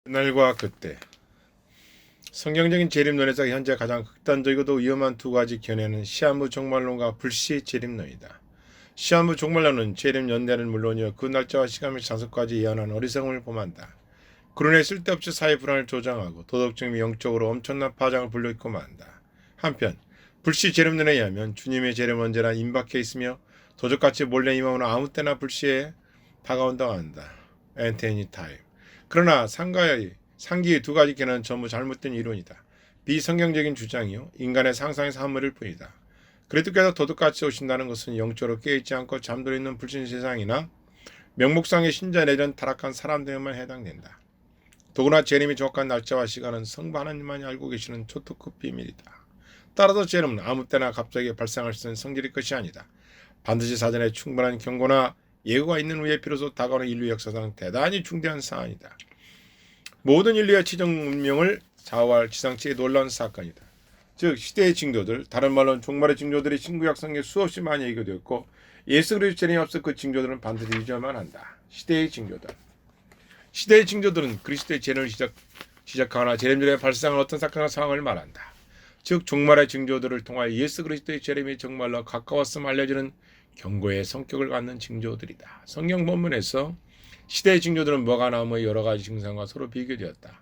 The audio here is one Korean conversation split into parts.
그날과 그때 성경적인 재림론에서 현재 가장 극단적이고도 위험한 두 가지 견해는 시한부 종말론과 불시 재림론이다. 시한부 종말론은 재림 연대는 물론이요 그 날짜와 시간의 장소까지 예언한 어리석음을 범한다. 그러내 쓸데없이 사회 불안을 조장하고 도덕적 및 영적으로 엄청난 파장을 불러일으키고 만다. 한편 불시 재림론에 의하면 주님의 재림 언제나 임박해 있으며 도적같이 몰래 임하오는 아무 때나 불시에 다가온다고 한다. 앤토니 타임. 그러나 상기의 두 가지 견해는 전부 잘못된 이론이다. 비성경적인 주장이요 인간의 상상에서 한물일 뿐이다. 그리스도께서 도둑같이 오신다는 것은 영적으로 깨어있지 않고 잠들어 있는 불신 세상이나 명목상의 신자 내전 타락한 사람들에만 해당된다. 더구나 재림의 정확한 날짜와 시간은 성부 하나님만이 알고 계시는 초특급 비밀이다. 따라서 재림은 아무 때나 갑자기 발생할 수 있는 성질의 것이 아니다. 반드시 사전에 충분한 경고나 예고가 있는 후에 비로소 다가오는 인류 역사상 대단히 중대한 사안이다. 모든 인류의 최종 운명을 좌우할 지상치의 놀라운 사건이다. 즉 시대의 징조들, 다른 말로는 종말의 징조들이 신구약 성경에 수없이 많이 얘기되었고 예수 그리스도 재림에 앞서 그 징조들은 반드시 유지해야만 한다. 시대의 징조들은 그리스도의 재림을 시작하거나 재림 전에 발생한 어떤 사건과 상황을 말한다. 즉 종말의 징조들을 통하여 예수 그리스도의 재림이 정말로 가까웠음 알려지는 경고의 성격을 갖는 징조들이다. 성경 본문에서 시대의 징조들은 뭐가 나무의 여러 가지 증상과 서로 비교되었다.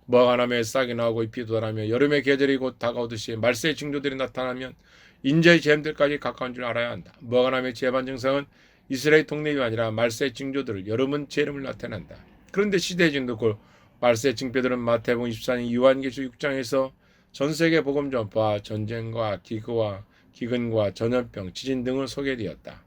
뭐가 나무에 싹이 나오고 잎이 돋아나며 여름의 계절이 곧 다가오듯이 말세의 징조들이 나타나면 인재의 재림들까지 가까운 줄 알아야 한다. 뭐가 나무의 재반 증상은 이스라엘 독립이 아니라 말세의 징조들을 여름은 재림을 나타낸다. 그런데 시대의 징조 곧 말세의 징표들은 마태복음 24장 요한계시록 6장에서 전 세계 복음 전파와 전쟁과 기근과 전염병, 지진 등을 소개되었다.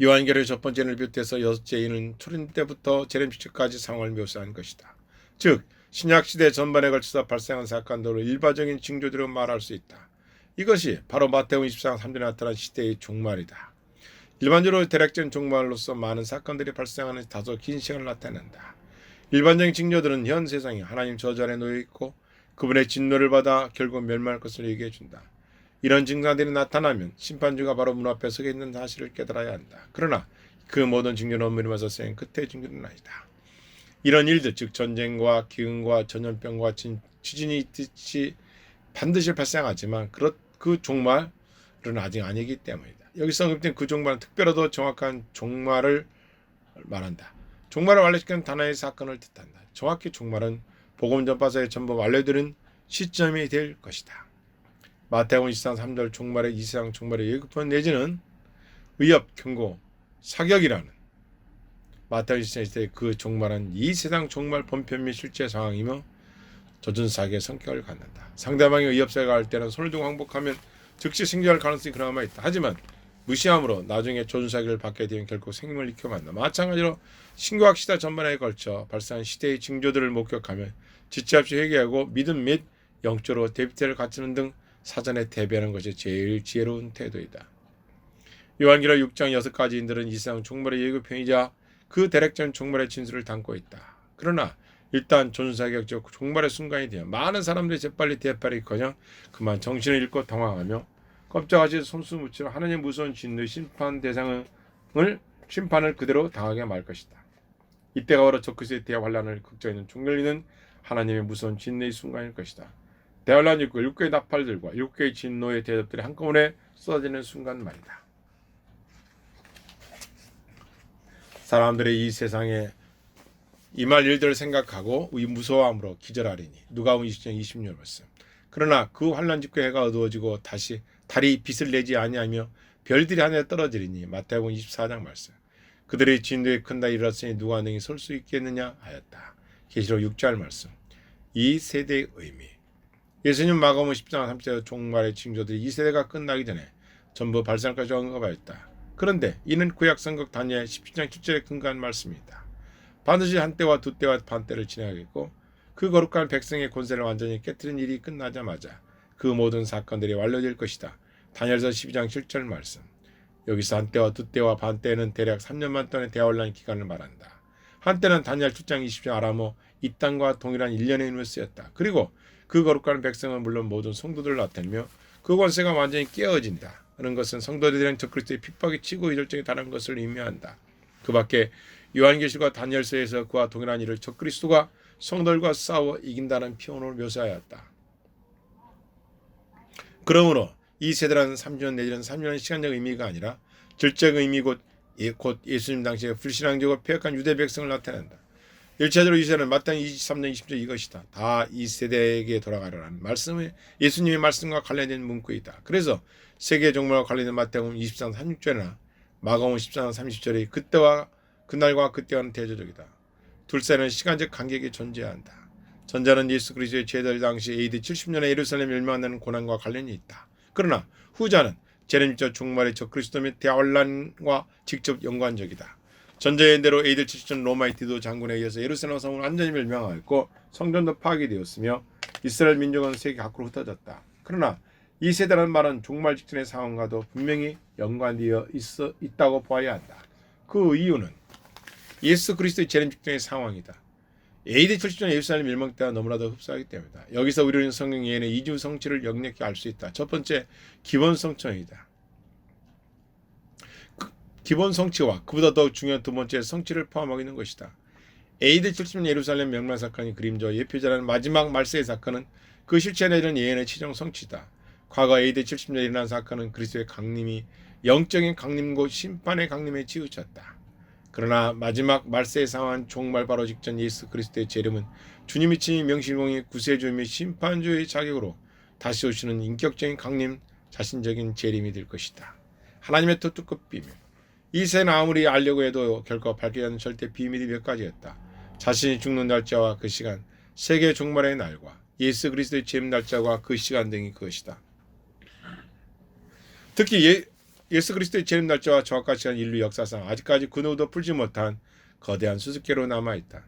요한계시록의 첫 번째를 비롯해서 여섯째 이는 초림 때부터 재림 직전까지 상황을 묘사한 것이다. 즉 신약 시대 전반에 걸쳐서 발생한 사건들을 일반적인 징조들로 말할 수 있다. 이것이 바로 마태복음 24장 3절에 나타난 시대의 종말이다. 일반적으로 대략적인 종말로서 많은 사건들이 발생하는 다소 긴 시간을 나타낸다. 일반적인 징조들은 현 세상이 하나님 저주 아래 놓여 있고 그분의 진노를 받아 결국 멸망할 것을 얘기해 준다. 이런 증상들이 나타나면 심판주가 바로 문 앞에 서게 있는 사실을 깨달아야 한다. 그러나 그 모든 징조는 엄밀히면서 생긴 끝의 징조는 아니다. 이런 일들, 즉 전쟁과 기근과 전염병과 지진이 있듯이 반드시 발생하지만 그 종말은 아직 아니기 때문이다. 여기서 언급된 그 종말은 특별하도 정확한 종말을 말한다. 종말을 완료시키는 단어의 사건을 뜻한다. 정확히 종말은 복음 전파서에 전부 완료되는 시점이 될 것이다. 마태복음 24장 3절 종말의 이 세상 종말의 예고편 내지는 위협, 경고, 사격이라는 마태복음 24장 그 종말은 이 세상 종말 본편 및 실제 상황이며 젖은 사기의 성격을 갖는다. 상대방이 위협사가 할 때는 손을 두고 항복하면 즉시 생존할 가능성이 그나마 있다. 하지만 무시함으로 나중에 젖은 사기를 받게 되면 결국 생명을 잃게 만다. 마찬가지로 신구약 시대 전반에 걸쳐 발생한 시대의 징조들을 목격하면 지체 없이 회개하고 믿음 및 영적으로 대비태를 갖추는 등 사전에 대비하는 것이 제일 지혜로운 태도이다. 요한계시록 6장 6가지 인들은 이 세상 종말의 예고편이자 그 대략적인 종말의 진술을 담고 있다. 그러나 일단 존사격적 종말의 순간이 되어 많은 사람들이 재빨리 대파리커녕 그만 정신을 잃고 당황하며 껍질같이 손수 묻히며 하나님의 무서운 진노의 심판을 그대로 당하게 말 것이다. 이때가 바로 적그리스도의 대환란을 극장에는 종결리는 하나님의 무서운 진노의 순간일 것이다. 대환란 이후 7개의 나팔들과 7개의 진노의 대접들이 한꺼번에 쏟아지는 순간 말이다. 사람들의 이 세상에 임할 일들을 생각하고 무서워함으로 기절하리니 누가복음 20장 26절 말씀. 그러나 그 환난 집과 해가 어두워지고 다시 달이 빛을 내지 아니하며 별들이 하늘에 떨어지리니 마태복음 24장 말씀. 그들의 진노의 큰 날이 일어났으니 누가 능히 설 수 있겠느냐 하였다. 계시록 6절 말씀. 이 세대의 의미. 예수님 마가복음 10장 30절 종말의 징조들이 이 세대가 끝나기 전에 전부 발생할 것을 언급하였다. 그런데 이는 구약 선곡 다니엘 17장 7절에 근거한 말씀이다. 반드시 한때와 두때와 반때를 진행하겠고 그 거룩한 백성의 권세를 완전히 깨뜨린 일이 끝나자마자 그 모든 사건들이 완료될 것이다. 다니엘서 12장 7절 말씀. 여기서 한때와 두때와 반때는 대략 3년만 동안의 대환란 기간을 말한다. 한때는 다니엘 7장 20절 아람어 이 땅과 동일한 1년의 의미를 쓰였다. 그리고 그 거룩한 백성은 물론 모든 성도들을 나타내며 그 권세가 완전히 깨어진다. 하는 것은 성도들이 적그리스도의 핍박이 치고 이절정에 달한 것을 의미한다. 그 밖에 요한계시록과 다니엘서에서 그와 동일한 일을 적그리스도가 성들과 싸워 이긴다는 표현으로 묘사하였다. 그러므로 이 세대라는 3주년 내지는 3주년 시간적 의미가 아니라 질적 의미 곧 예수님 당시에 불신앙적으로 폐역한 유대 백성을 나타낸다. 1차적으로 이 세대는 마태복음 23장 20절 이것이다. 다 이 세대에게 돌아가라는 말씀이 예수님의 말씀과 관련된 문구이다. 그래서 세계 종말과 관련된 마태복음 23장 36절이나 마가복음 14장 30절이 그때와 그날과 그때와는 대조적이다. 둘 사이는 시간적 간격이 존재한다. 전자는 예수 그리스도의 제자 당시 AD 70년에 예루살렘 멸망하는 고난과 관련이 있다. 그러나 후자는 재림절 종말의 적그리스도 및 대환란과 직접 연관적이다. 전자의 대로 AD 70년 로마의 디도 장군에 의해서 예루살렘 성은 완전히 멸망하였고 성전도 파괴되었으며 이스라엘 민족은 세계 밖으로 흩어졌다. 그러나 이 세대라는 말은 종말 직전의 상황과도 분명히 연관되어 있다고 보아야 한다. 그 이유는 예수 그리스도의 재림 직전의 상황이다. AD 70년 예루살렘 멸망 때와 너무나도 흡사하기 때문이다. 여기서 우리는 성경 예언의 이주 성취를 역력히 알 수 있다. 첫 번째, 기본 성취이다. 기본 성취와 그보다 더 중요한 두 번째 성취를 포함하고 있는 것이다. AD 70년 예루살렘 멸망 사건이 그림자와 예표자라는 마지막 말세의 사건은 그 실체에 내리는 예언의 최종 성취다. 과거 AD 70년 일어난 사건은 그리스도의 강림이 영적인 강림과 심판의 강림에 치우쳤다. 그러나 마지막 말세의 상황 종말 바로 직전 예수 그리스도의 재림은 주님이 친히 명실공히 구세주 및 심판주의 자격으로 다시 오시는 인격적인 강림, 자신적인 재림이 될 것이다. 하나님의 특급 비밀. 이 세는 아무리 알려고 해도 결코 밝히지 않는 절대 비밀이 몇 가지였다. 자신이 죽는 날짜와 그 시간, 세계 종말의 날과 예수 그리스도의 재림 날짜와 그 시간 등이 그것이다. 특히 예수 그리스도의 재림 날짜와 정확한 시간 인류 역사상 아직까지 그 누구도 풀지 못한 거대한 수수께로 남아있다.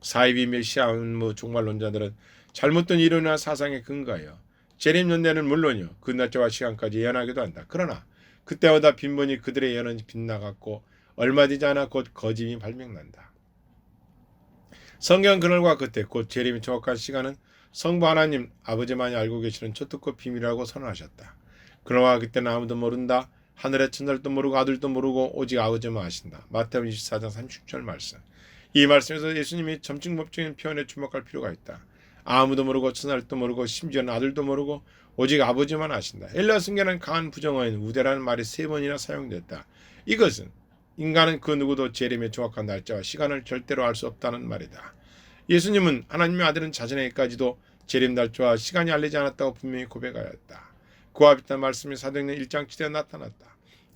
사이비밀 시한무 종말론자들은 잘못된 이론이나 사상에 근거하여 재림 연대는 물론이요 그 날짜와 시간까지 예언하기도 한다. 그러나 그때마다 빈번히 그들의 예언은 빗나갔고 얼마 되지 않아 곧 거짓이 발명난다. 성경 그날과 그때 곧 재림의 정확한 시간은 성부 하나님 아버지만이 알고 계시는 초특급 비밀이라고 선언하셨다. 그러나 그때는 아무도 모른다. 하늘의 천사들도 모르고 아들도 모르고 오직 아버지만 아신다. 마태복음 24장 30절 말씀. 이 말씀에서 예수님이 점증법적인 표현에 주목할 필요가 있다. 아무도 모르고 천사들도 모르고 심지어는 아들도 모르고 오직 아버지만 아신다. 엘리야 승계는 강한 부정어인 우대라는 말이 3번이나 사용됐다. 이것은 인간은 그 누구도 재림의 정확한 날짜와 시간을 절대로 알 수 없다는 말이다. 예수님은 하나님의 아들은 자신에게까지도 재림 날짜와 시간이 알리지 않았다고 분명히 고백하였다. 그와 비슷한 말씀이 사도행전 1장 7절에 나타났다.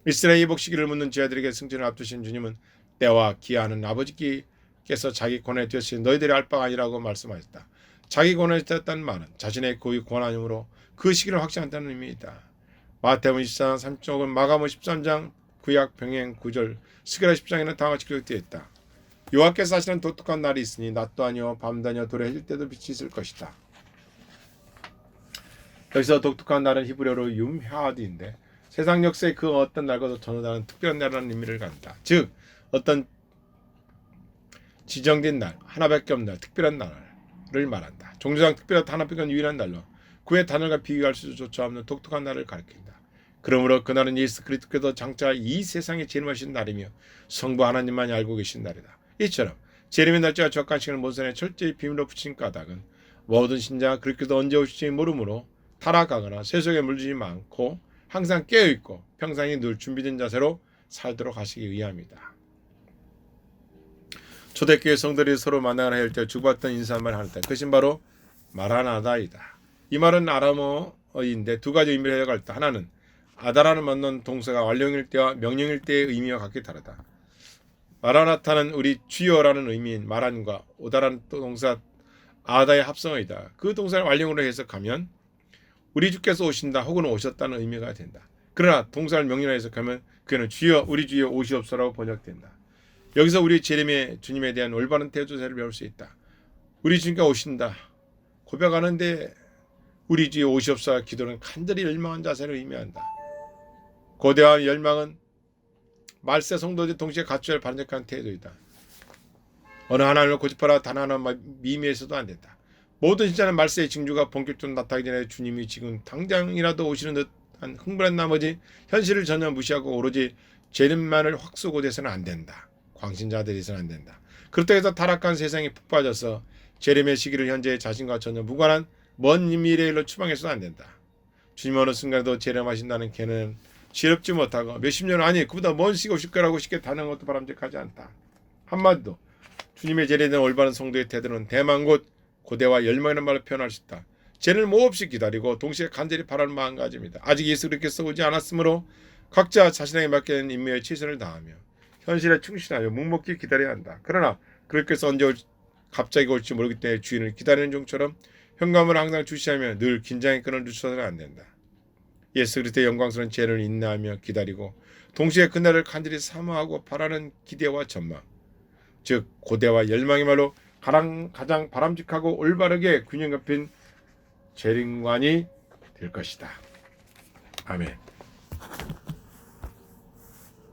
이스라엘 예복 시기를 묻는 제자들에게 승천을 앞두신 주님은 때와 기하는 아버지께서 자기 권한에 되신 너희들이 알 바가 아니라고 말씀하셨다. 자기 권한에 되었다는 말은 자신의 고유 권한이므로 그 시기를 확신한다는 의미이다. 마태복음 24장 30절은 마가복음 13장 구약 병행 9절 스가랴 10장에는 다음과 같이 기록되어 있다. 여호와께서 하시는 독특한 날이 있으니 낮도 아니요 밤도 아니요 돌에 해질 때도 빛이 있을 것이다. 여기서 독특한 날은 히브리어로 윰하드인데 세상 역사의 그 어떤 날과도 전혀 다른 특별한 날이라는 의미를 갖는다. 즉 어떤 지정된 날, 하나밖에 없는 날, 특별한 날을 말한다. 종교상 특별한 하나밖에 없는 유일한 날로 그의 단어가 비교할 수조차 없는 독특한 날을 가리킨다. 그러므로 그날은 예수 그리스도께서 장차 이 세상에 재림하신 날이며 성부 하나님만이 알고 계신 날이다. 이처럼 재림의 날짜와 적한 시간을 모선에 철저히 비밀로 붙인 까닭은 모든 신자가 그리스도 언제 오실지 모르므로 타락하거나 세속에 물들지 않고 항상 깨어있고 평상이 늘 준비된 자세로 살도록 하시기 위함이다. 초대교회 성도들이 서로 만나거나 할 때 주고받던 인사말 할 때 그것이 바로 마라나다이다. 이 말은 아람어인데 두 가지 의미를 해석할 때 하나는 아다라는 만난 동사가 완료일 때와 명령일 때의 의미와 각기 다르다. 마라나타는 우리 주여라는 의미인 마란과 오다라는 동사 아다의 합성어이다. 그 동사를 완료로 해석하면 우리 주께서 오신다 혹은 오셨다는 의미가 된다. 그러나 동사를 명령으로 해석하면 그는 주여 우리 주여 오시옵소서라고 번역된다. 여기서 우리 재림의 주님에 대한 올바른 태도자세를 배울 수 있다. 우리 주님께 오신다 고백하는데 우리 주여 오시옵소서 기도는 간절히 열망한 자세를 의미한다. 고대한 열망은 말세 성도들 동시에 갖춰야 할 반역한 태도이다. 어느 하나를 고집하라 단 하나 미미해서도 안 된다. 모든 신자는 말세의 징조가 본격적으로 나타나기 전에 주님이 지금 당장이라도 오시는 듯한 흥분한 나머지 현실을 전혀 무시하고 오로지 재림만을 확 쏘고 돼서는 안 된다. 광신자들이 있어는 안 된다. 그렇다고 해서 타락한 세상에 푹 빠져서 재림의 시기를 현재의 자신과 전혀 무관한 먼 미래의 일로 추방해서는 안 된다. 주님 어느 순간에도 재림하신다는 걔는 지럽지 못하고 몇십 년 아니 그보다 먼 시기 오실 거라고 쉽게 단언한 것도 바람직하지 않다. 한마디로 주님의 재림된 올바른 성도의 태도는 대만 곧 고대와 열망이라는 말로 표현할 수 있다. 죄를 몹없이 기다리고 동시에 간절히 바라는 마음가짐이다. 아직 예수 그리스도께서 오지 않았으므로 각자 자신에게 맡겨진 임무에 최선을 다하며 현실에 충실하여 묵묵히 기다려야 한다. 그러나 그리스도께서 언제 갑자기 올지 모르기 때문에 주인을 기다리는 종처럼 현감을 항상 주시하며 늘 긴장의 끈을 늦춰서는 안 된다. 예수 그리스도의 영광스러운 재림을 인내하며 기다리고 동시에 그날을 간절히 사모하고 바라는 기대와 전망, 즉 고대와 열망의 말로 가장 바람직하고 올바르게 균형 잡힌 재림관이 될 것이다. 아멘.